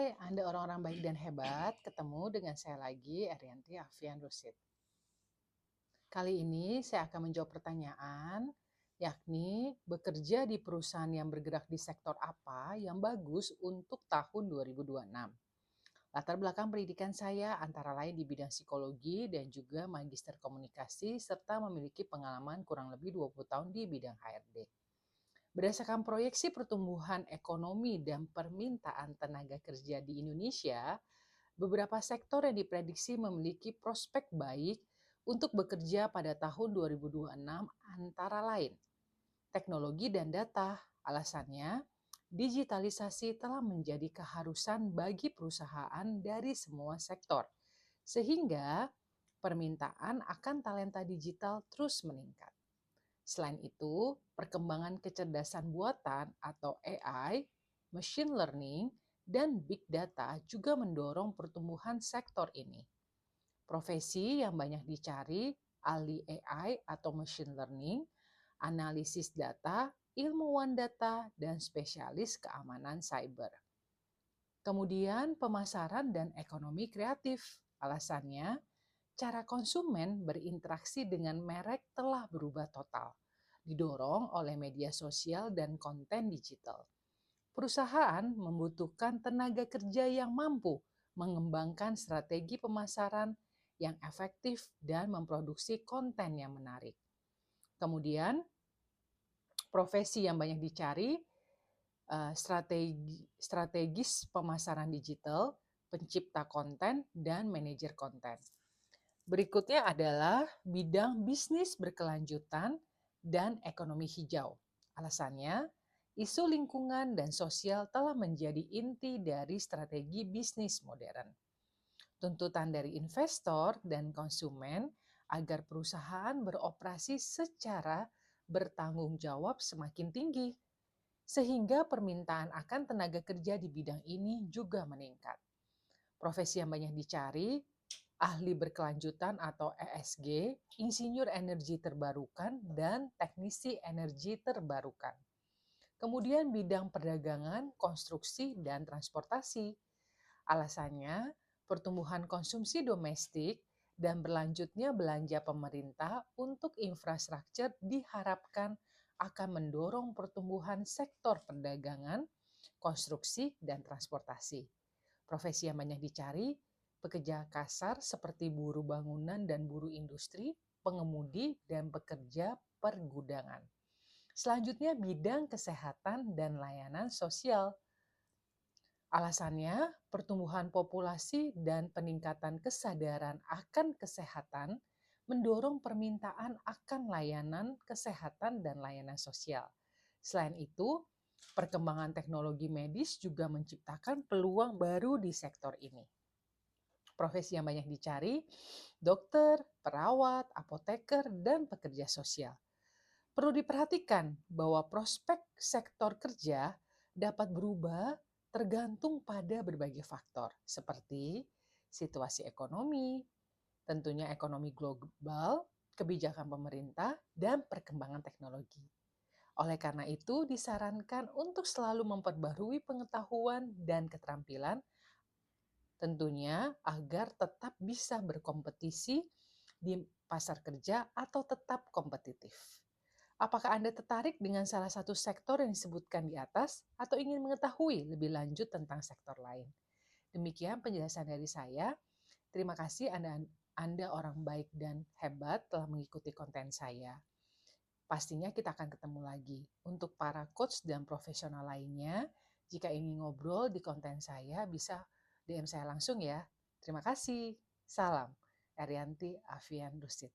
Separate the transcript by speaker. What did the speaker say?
Speaker 1: Hai, Anda orang-orang baik dan hebat. Ketemu dengan saya lagi, Erianti Afian Rusid. Kali ini saya akan menjawab pertanyaan, yakni bekerja di perusahaan yang bergerak di sektor apa yang bagus untuk tahun 2026. Latar belakang pendidikan saya antara lain di bidang psikologi dan juga magister komunikasi serta memiliki pengalaman kurang lebih 20 tahun di bidang HRD. Berdasarkan proyeksi pertumbuhan ekonomi dan permintaan tenaga kerja di Indonesia, beberapa sektor yang diprediksi memiliki prospek baik untuk bekerja pada tahun 2026 antara lain teknologi dan data. Alasannya, digitalisasi telah menjadi keharusan bagi perusahaan dari semua sektor, sehingga permintaan akan talenta digital terus meningkat. Selain itu, perkembangan kecerdasan buatan atau AI, machine learning, dan big data juga mendorong pertumbuhan sektor ini. Profesi yang banyak dicari, ahli AI atau machine learning, analisis data, ilmuwan data, dan spesialis keamanan cyber. Kemudian pemasaran dan ekonomi kreatif. Alasannya, cara konsumen berinteraksi dengan merek telah berubah total, didorong oleh media sosial dan konten digital. Perusahaan membutuhkan tenaga kerja yang mampu mengembangkan strategi pemasaran yang efektif dan memproduksi konten yang menarik. Kemudian, profesi yang banyak dicari, strategis pemasaran digital, pencipta konten, dan manajer konten. Berikutnya adalah bidang bisnis berkelanjutan dan ekonomi hijau. Alasannya, isu lingkungan dan sosial telah menjadi inti dari strategi bisnis modern. Tuntutan dari investor dan konsumen agar perusahaan beroperasi secara bertanggung jawab semakin tinggi, sehingga permintaan akan tenaga kerja di bidang ini juga meningkat. Profesi yang banyak dicari, ahli berkelanjutan atau ESG, insinyur energi terbarukan, dan teknisi energi terbarukan. Kemudian bidang perdagangan, konstruksi, dan transportasi. Alasannya, pertumbuhan konsumsi domestik dan berlanjutnya belanja pemerintah untuk infrastruktur diharapkan akan mendorong pertumbuhan sektor perdagangan, konstruksi, dan transportasi. Profesi yang banyak dicari, pekerja kasar seperti buruh bangunan dan buruh industri, pengemudi, dan pekerja pergudangan. Selanjutnya bidang kesehatan dan layanan sosial. Alasannya, pertumbuhan populasi dan peningkatan kesadaran akan kesehatan mendorong permintaan akan layanan kesehatan dan layanan sosial. Selain itu, perkembangan teknologi medis juga menciptakan peluang baru di sektor ini. Profesi yang banyak dicari, dokter, perawat, apoteker, dan pekerja sosial. Perlu diperhatikan bahwa prospek sektor kerja dapat berubah tergantung pada berbagai faktor seperti situasi ekonomi, tentunya ekonomi global, kebijakan pemerintah, dan perkembangan teknologi. Oleh karena itu, disarankan untuk selalu memperbarui pengetahuan dan keterampilan tentunya agar tetap bisa berkompetisi di pasar kerja atau tetap kompetitif. Apakah Anda tertarik dengan salah satu sektor yang disebutkan di atas atau ingin mengetahui lebih lanjut tentang sektor lain? Demikian penjelasan dari saya. Terima kasih Anda orang baik dan hebat telah mengikuti konten saya. Pastinya kita akan ketemu lagi. Untuk para coach dan profesional lainnya, jika ingin ngobrol di konten saya bisa DM saya langsung ya. Terima kasih. Salam. Erianti Afian Rusid.